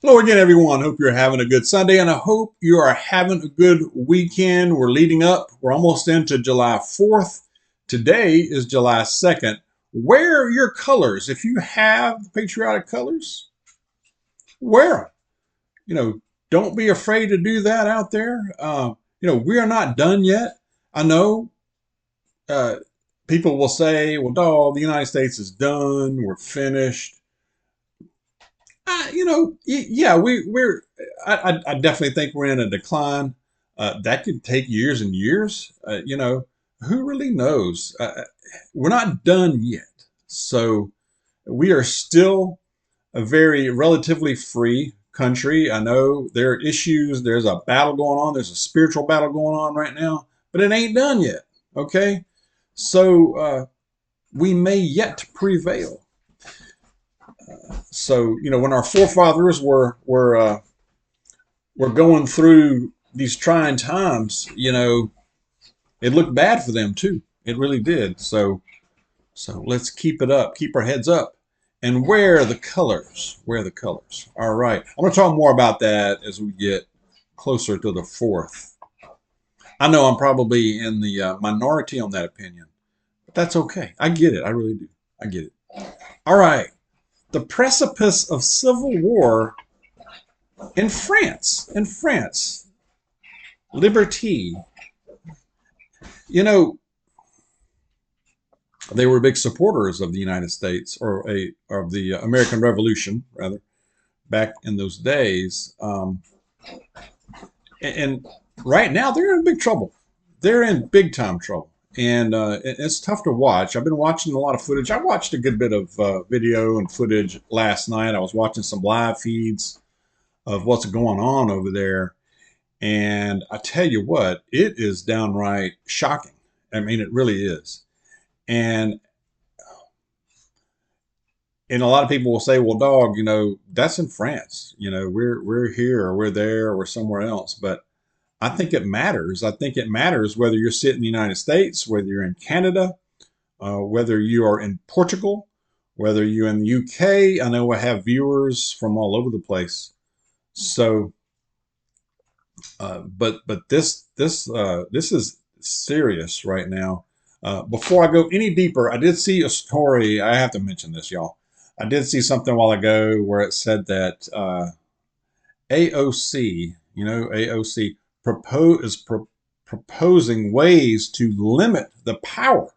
Hello again, everyone. Hope you're having a good Sunday, and I hope you are having a good weekend. We're leading up. We're almost into July 4th. Today is July 2nd. Wear your colors. If you have patriotic colors, wear them. You know, don't be afraid to do that out there. We are not done yet. I know uh, people will say, well, dog, the United States is done. We're finished. Yeah, we're. I definitely think we're in a decline. That could take years and years. Who really knows? We're not done yet, so we are still a very relatively free country. I know there are issues. There's a battle going on. There's a spiritual battle going on right now, but it ain't done yet. Okay, so we may yet prevail. So when our forefathers were going through these trying times, it looked bad for them too. It really did. So let's keep it up, keep our heads up, and wear the colors. Wear the colors. All right. I'm going to talk more about that as we get closer to the 4th. I know I'm probably in the minority on that opinion, but that's okay. I get it. I really do. I get it. All right. The precipice of civil war in France. In France. Liberty. You know, they were big supporters of the United States of the American Revolution, rather, back in those days. And right now, they're in big trouble. They're in big time trouble. And it's tough to watch. I've been watching a lot of footage. I watched a good bit of video and footage last night. I was watching some live feeds of what's going on over there. And I tell you what, it is downright shocking. I mean, it really is. And a lot of people will say, "Well, dog, that's in France. We're here or we're there or we're somewhere else." But I think it matters. I think it matters whether you're sitting in the United States, whether you're in Canada, whether you are in Portugal, whether you're in the UK. I know I have viewers from all over the place. So, but this is serious right now. Before I go any deeper, I did see a story. I have to mention this, y'all. I did see something a while ago where it said that AOC, AOC proposing ways to limit the power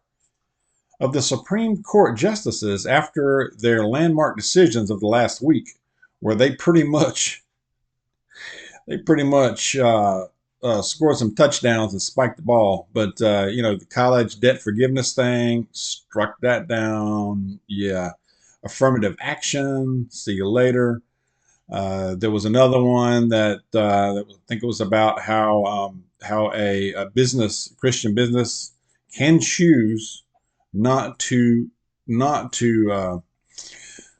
of the Supreme Court justices after their landmark decisions of the last week, where they pretty much scored some touchdowns and spiked the ball. But the college debt forgiveness thing struck that down. Yeah, affirmative action. See you later. There was another one that I think it was about how a business, Christian business, can choose not to not to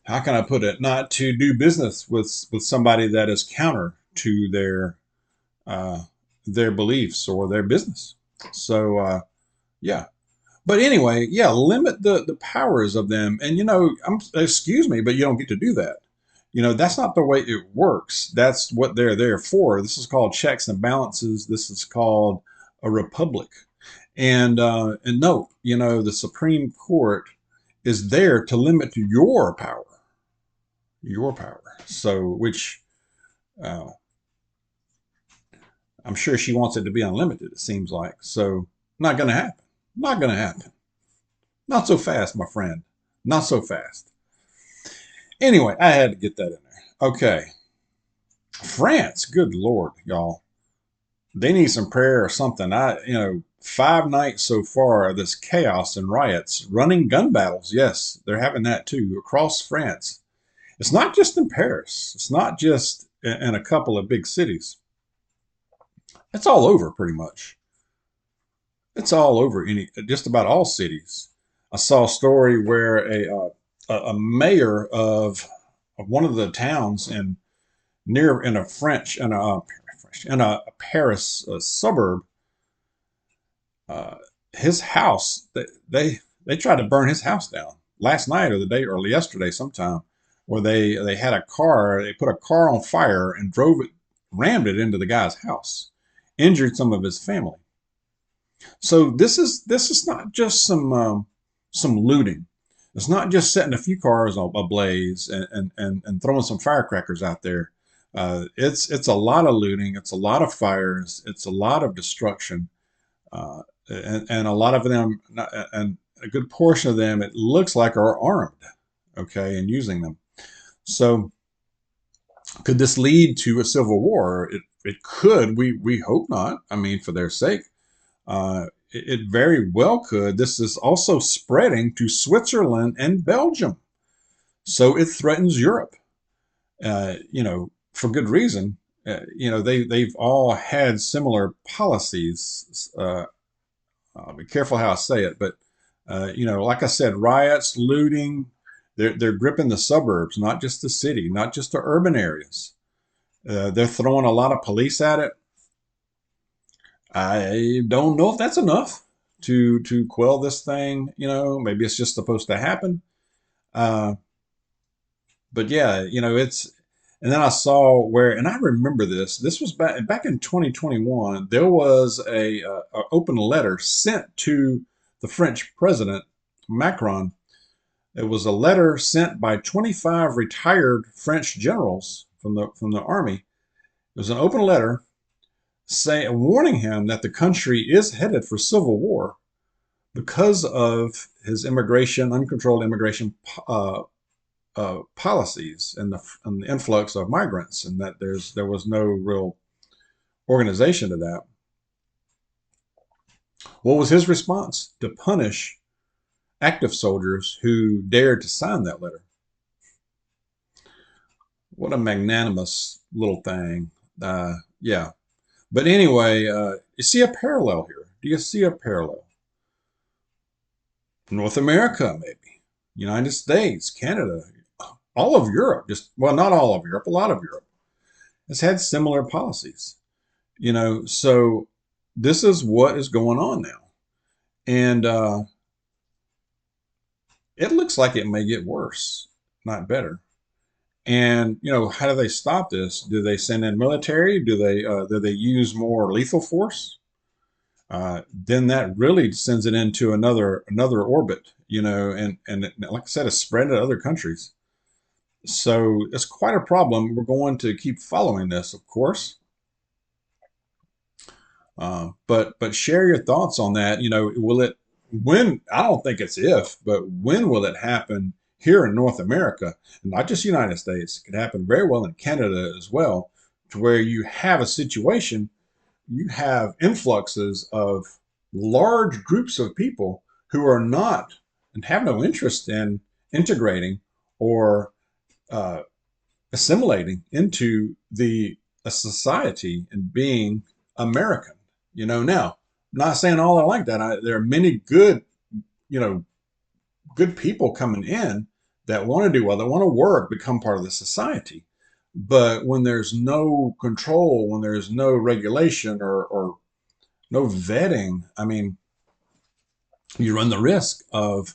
how can I put it, not to do business with somebody that is counter to uh, their beliefs or their business. So yeah. But anyway, yeah, limit the powers of them. And excuse me, but you don't get to do that. That's not the way it works. That's what they're there for. This is called checks and balances. This is called a republic. And no, the Supreme Court is there to limit your power. So, which uh, I'm sure she wants it to be unlimited. It seems like so. Not going to happen. Not going to happen. Not so fast, my friend. Not so fast. Anyway, I had to get that in there. Okay. France, good Lord, y'all. They need some prayer or something. 5 nights so far of this chaos and riots, running gun battles. Yes, they're having that too across France. It's not just in Paris. It's not just in a couple of big cities. It's all over pretty much. It's all over just about all cities. I saw a story where a mayor of one of the towns in a Paris suburb, uh, his house they tried to burn his house down last night or the day or yesterday sometime where they had a car, they put a car on fire and drove it, rammed it into the guy's house, injured some of his family. So this is not just some looting. It's not just setting a few cars ablaze and throwing some firecrackers out there. It's a lot of looting. It's a lot of fires. It's a lot of destruction, and a lot of them, and a good portion of them, it looks like are armed, okay, and using them. So could this lead to a civil war? It could. We hope not. I mean, for their sake. It very well could. This is also spreading to Switzerland and Belgium. So it threatens Europe, for good reason. They've all had similar policies. I'll be careful how I say it, but, like I said, riots, looting, they're gripping the suburbs, not just the city, not just the urban areas. They're throwing a lot of police at it. I don't know if that's enough to quell this thing. Maybe it's just supposed to happen. Uh, but yeah, it's. And then I saw where, and I remember this. This was back in 2021. There was a open letter sent to the French president Macron. It was a letter sent by 25 retired French generals from the army. It was an open letter warning him that the country is headed for civil war because of his uncontrolled immigration policies and the influx of migrants, and that there was no real organization to that. What was his response? To punish active soldiers who dared to sign that letter. What a magnanimous little thing. Yeah. But anyway, you see a parallel here. Do you see a parallel? North America, maybe. United States, Canada, all of Europe, well, not all of Europe, a lot of Europe has had similar policies. So this is what is going on now. And it looks like it may get worse, not better. And how do they stop this? Do they send in military? Do they use more lethal force? Then that really sends it into another orbit, and like I said, it's spread to other countries. So it's quite a problem. We're going to keep following this, of course. But share your thoughts on that. Will it when? I don't think it's if, but when will it happen here in North America, and not just United States? It could happen very well in Canada as well, to where you have a situation, you have influxes of large groups of people who are not and have no interest in integrating or uh, assimilating into the a society and being American. Now, I'm not saying all are like that. There are many you know, good people coming in that want to do well, that want to work, become part of the society. But when there's no control, when there's no regulation or no vetting, I mean, you run the risk of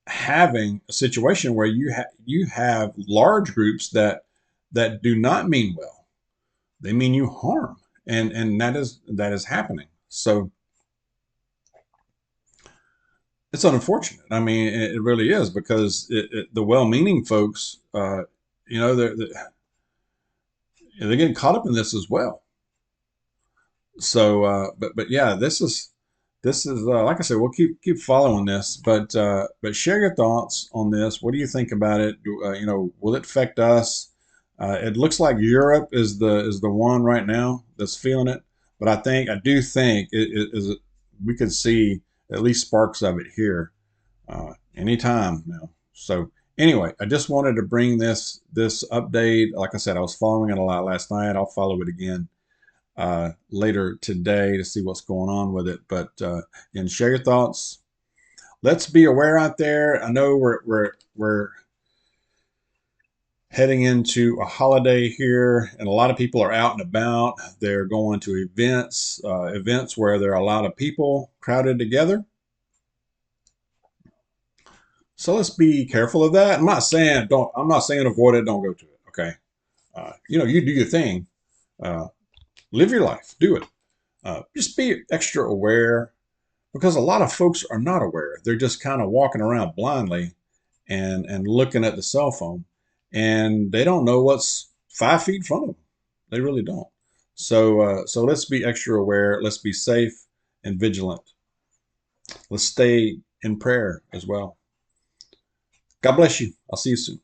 having a situation where you have large groups that do not mean well. They mean you harm, and that is happening. So it's unfortunate. I mean, it really is, because the well-meaning folks, they're getting caught up in this as well. So, but yeah, this is like I said, we'll keep following this, but share your thoughts on this. What do you think about it? Will it affect us? It looks like Europe is the one right now that's feeling it, but I do think we could see at least sparks of it here anytime now. So anyway, I just wanted to bring this update. Like I said, I was following it a lot last night. I'll follow it again later today to see what's going on with it. But again, share your thoughts. Let's be aware out there. I know we're heading into a holiday here, and a lot of people are out and about. They're going to events where there are a lot of people crowded together. So let's be careful of that. I'm not saying avoid it, don't go to it. Okay. You do your thing. Uh, live your life. Do it. Just be extra aware because a lot of folks are not aware. They're just kind of walking around blindly and looking at the cell phone, and they don't know what's 5 feet in front of them. They really don't. So let's be extra aware. Let's be safe and vigilant. Let's stay in prayer as well. God bless you. I'll see you soon.